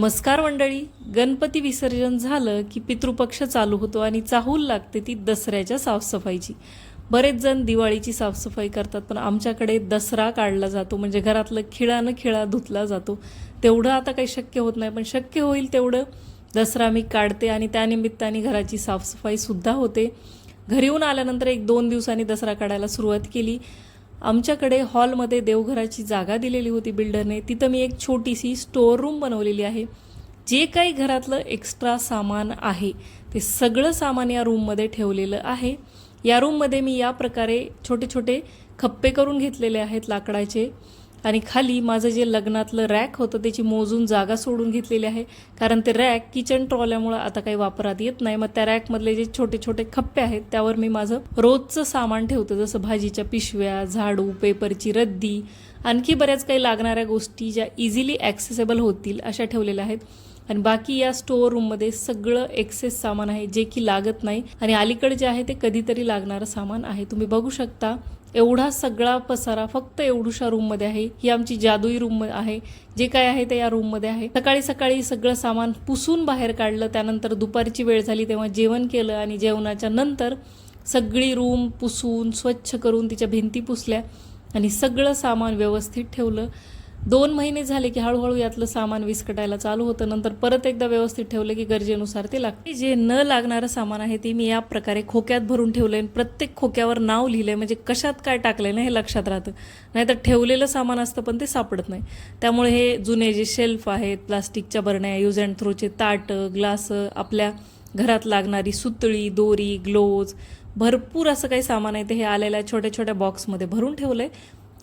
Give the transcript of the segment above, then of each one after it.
नमस्कार मंडळी. गणपती विसर्जन झालं की पितृपक्ष चालू होतो आणि चाहूल लागते ती दसऱ्याच्या साफसफाईची. बरेच जण दिवाळीची साफसफाई करतात, पण आमच्याकडे दसरा काढला जातो, म्हणजे घरातलं खिळा न खिळा धुतला जातो. तेवढं आता काही शक्य होत नाही, पण शक्य होईल तेवढं दसरा मी काढते आणि त्यानिमित्ताने घराची साफसफाईसुद्धा होते. घरी येऊन आल्यानंतर 1-2 दिवसांनी दसरा काढायला सुरुवात केली. आमच्याकडे हॉलमध्ये देवघराची जागा दिलेली होती बिल्डरने. तिथं मी एक छोटीशी स्टोअर रूम बनवलेली आहे. जे काही घरातलं एक्स्ट्रा सामान आहे ते सगळं सामान या रूममध्ये ठेवलेलं आहे. या रूममध्ये मी या प्रकारे छोटे छोटे खप्पे करून घेतलेले आहेत लाकडाचे, आणि खाली माझं जे लग्नातलं रॅक होतं त्याची मोजून जागा सोडून घेतलेली आहे, कारण ते रॅक किचन ट्रॉल्यामुळं आता काही वापरात येत नाही. मग त्या रॅकमधले जे छोटे छोटे खप्पे आहेत त्यावर मी माझं रोजचं सामान ठेवते, जसं भाजीच्या पिशव्या, झाडू, पेपरची रद्दी, आणखी बऱ्याच काही लागणाऱ्या गोष्टी ज्या इझिली ॲक्सेसेबल होतील अशा ठेवलेल्या आहेत. आणि बाकी या स्टोअर रूममध्ये सगळं एक्सेस सामान आहे जे की लागत नाही, आणि अलीकडे जे आहे ते कधीतरी लागणारं सामान आहे. तुम्ही बघू शकता एवढा सगळा पसारा फक्त एवढूशा रूममध्ये आहे. ही आमची जादुई रूम आहे. जे काय आहे ते या रूममध्ये आहे. सकाळी सकाळी सगळं सामान पुसून बाहेर काढलं, त्यानंतर दुपारची वेळ झाली तेव्हा जेवण केलं, आणि जेवणाच्या नंतर सगळी रूम पुसून स्वच्छ करून तिच्या भिंती पुसल्या आणि सगळं सामान व्यवस्थित ठेवलं. 2 महिने झाले की हळूहळू यातलं सामान विस्कटायला चालू होतं. नंतर परत एकदा व्यवस्थित ठेवलं की गरजेनुसार ते लागते. जे न लागणारं सामान आहे ते मी या प्रकारे खोक्यात भरून ठेवलंय. प्रत्येक खोक्यावर नाव लिहिलंय, म्हणजे कशात काय टाकलंय ना हे लक्षात राहतं. नाहीतर ठेवलेलं सामान असतं पण ते सापडत नाही. त्यामुळे हे जुने जे शेल्फ आहेत, प्लास्टिकच्या बरण्या, यूज अँड थ्रोचे ताटं, ग्लास, आपल्या घरात लागणारी सुतळी, दोरी, ग्लोव्ज, भरपूर असं काही सामान आहे ते हे आलेल्या छोट्या छोट्या बॉक्समध्ये भरून ठेवलंय.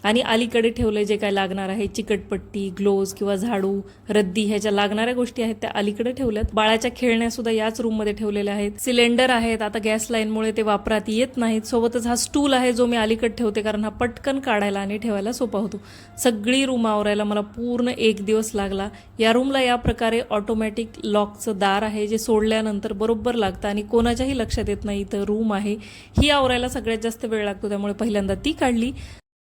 आणि अलीकडे ठेवले जे काय लागणार आहे, चिकटपट्टी, ग्लोव्ज किंवा झाडू, रद्दी, ह्याच्या लागणाऱ्या गोष्टी आहेत त्या अलीकडे ठेवल्यात. बाळाच्या खेळण्या सुद्धा याच रूममध्ये ठेवलेल्या आहेत. सिलेंडर आहेत, आता गॅस लाईनमुळे ते वापरात येत नाहीत. सोबतच हा स्टूल आहे जो मी अलीकडे ठेवते, कारण हा पटकन काढायला आणि ठेवायला सोपा होतो. सगळी रूम आवरायला मला पूर्ण 1 दिवस लागला. या रूमला या प्रकारे ऑटोमॅटिक लॉकचं दार आहे, जे सोडल्यानंतर बरोबर लागतं आणि कोणाच्याही लक्षात येत नाही इथं रूम आहे. ही आवरायला सगळ्यात जास्त वेळ लागतो, त्यामुळे पहिल्यांदा ती काढली.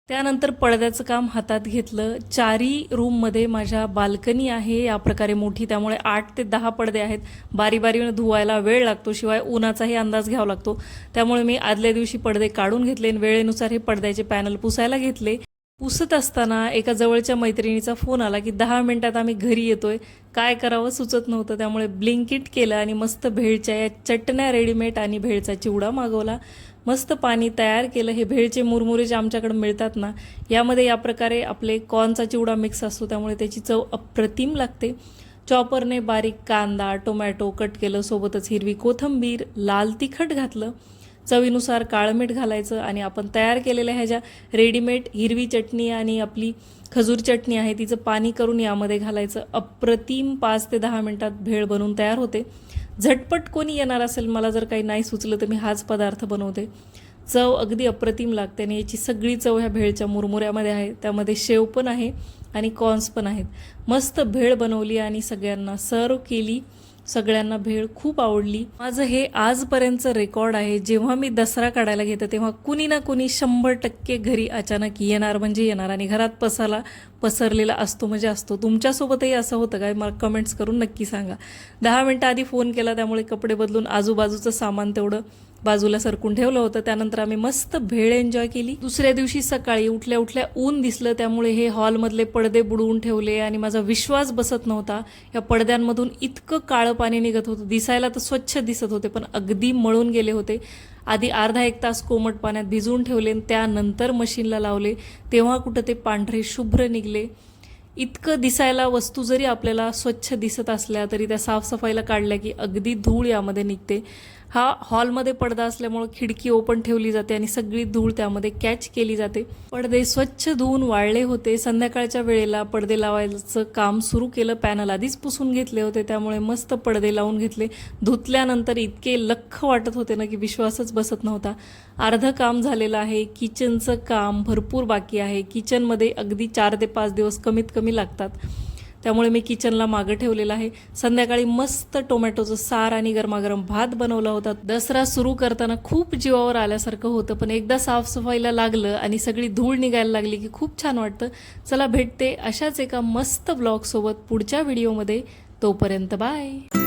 त्यानंतर पडद्याचं काम हातात घेतलं. 4ही रूममध्ये माझ्या बाल्कनी आहे या प्रकारे मोठी, त्यामुळे 8 ते 10 पडदे आहेत. बारी बारीने धुवायला वेळ लागतो, शिवाय उन्हाचाही अंदाज घ्यावा लागतो. त्यामुळे मी आदल्या दिवशी पडदे काढून घेतले आणि वेळेनुसार हे पडद्याचे पॅनल पुसायला घेतले. पुसत असताना एका जवळच्या मैत्रिणीचा फोन आला की 10 मिनिटात आम्ही घरी येतोय. काय करावं सुचत नव्हतं, त्यामुळे ब्लिंकिट केलं आणि मस्त भेळच्या या चटण्या रेडीमेड आणि भेळचा चिवडा मागवला. मस्त पाणी तयार केलं. हे भेळचे मुरमुरे जे आमच्याकडे मिळतात ना, यामध्ये या प्रकारे आपले कॉर्नचा चिवडा मिक्स असतो, त्यामुळे त्याची चव अप्रतिम लागते. चॉपरने बारीक कांदा, टोमॅटो कट केलं, सोबतच हिरवी कोथिंबीर, लाल तिखट घातलं, चवीनुसार काळं मीठ घालायचं, आणि आपण तयार केलेल्या ह्या ज्या रेडीमेड हिरवी चटणी आणि आपली खजूर चटणी आहे तिचं पाणी करून यामध्ये घालायचं. अप्रतिम 5 ते 10 मिनिटात भेळ बनवून तयार होते. झटपट कोणी येणार असेल, मला जर काही नाही सुचलं तर मी हाच पदार्थ बनवते. चव अगदी अप्रतिम लागते, आणि याची सगळी चव ह्या भेळच्या मुरमुऱ्यामध्ये आहे. त्यामध्ये शेव पण आहे आणि कॉर्न्स पण आहेत. मस्त भेळ बनवली आणि सगळ्यांना सर्व केली. सगळ्यांना भेळ खूप आवडली. माझं हे आजपर्यंतचं रेकॉर्ड आहे. जेव्हा मी दसरा काढायला घेते तेव्हा कुणी ना कुणी 100% घरी अचानक येणार म्हणजे येणार, आणि घरात पसरलेला असतो म्हणजे असतो. तुमच्यासोबतही असं होतं काय? मला कमेंट्स करून नक्की सांगा. 10 मिनटं आधी फोन केला, त्यामुळे कपडे बदलून आजूबाजूचं सामान तेवढं बाजूला सरकून ठेवलं होतं. त्यानंतर आम्ही मस्त भेळ एन्जॉय केली. दुसऱ्या दिवशी सकाळी उठल्या उठल्या ऊन दिसलं, त्यामुळे हे हॉलमधले पडदे बुडवून ठेवले, आणि माझा विश्वास बसत नव्हता. या पडद्यांमधून इतकं काळं पाणी निघत होतं. दिसायला तर स्वच्छ दिसत होते, पण अगदी मळून गेले होते. आधी अर्धा-1 तास कोमट पाण्यात भिजवून ठेवले, त्यानंतर मशीनला लावले, तेव्हा कुठं ते पांढरे शुभ्र निघले. इतकं दिसायला वस्तू जरी आपल्याला स्वच्छ दिसत असल्या तरी त्या साफसफाईला काढल्या की अगदी धूळ यामध्ये निघते. हा हॉलमध्ये पडदा असल्यामुळे खिडकी ओपन ठेवली जाते आणि सगळी धूळ त्यामध्ये कॅच केली जाते. पडदे स्वच्छ धुवून वाळले होते. संध्याकाळच्या वेळेला पडदे लावायचं काम सुरू केलं. पॅनल आधीच पुसून घेतले होते, त्यामुळे मस्त पडदे लावून घेतले. धुतल्यानंतर इतके लख्ख वाटत होते ना की विश्वासच बसत नव्हता. अर्धं काम झालेलं आहे. किचनचं काम भरपूर बाकी आहे. किचनमध्ये अगदी 4 ते 5 दिवस कमीत कमी लागतात, त्यामुळे मी किचनला मागं ठेवलेलं आहे. संध्याकाळी मस्त टोमॅटोचं सार आणि गरमागरम भात बनवला होता. दसरा सुरू करताना खूप जीवावर आल्यासारखं होतं, पण एकदा साफसफाईला लागलं आणि सगळी धूळ निघायला लागली की खूप छान वाटतं. चला भेटते अशाच एका मस्त ब्लॉगसोबत पुढच्या व्हिडिओमध्ये. तोपर्यंत बाय.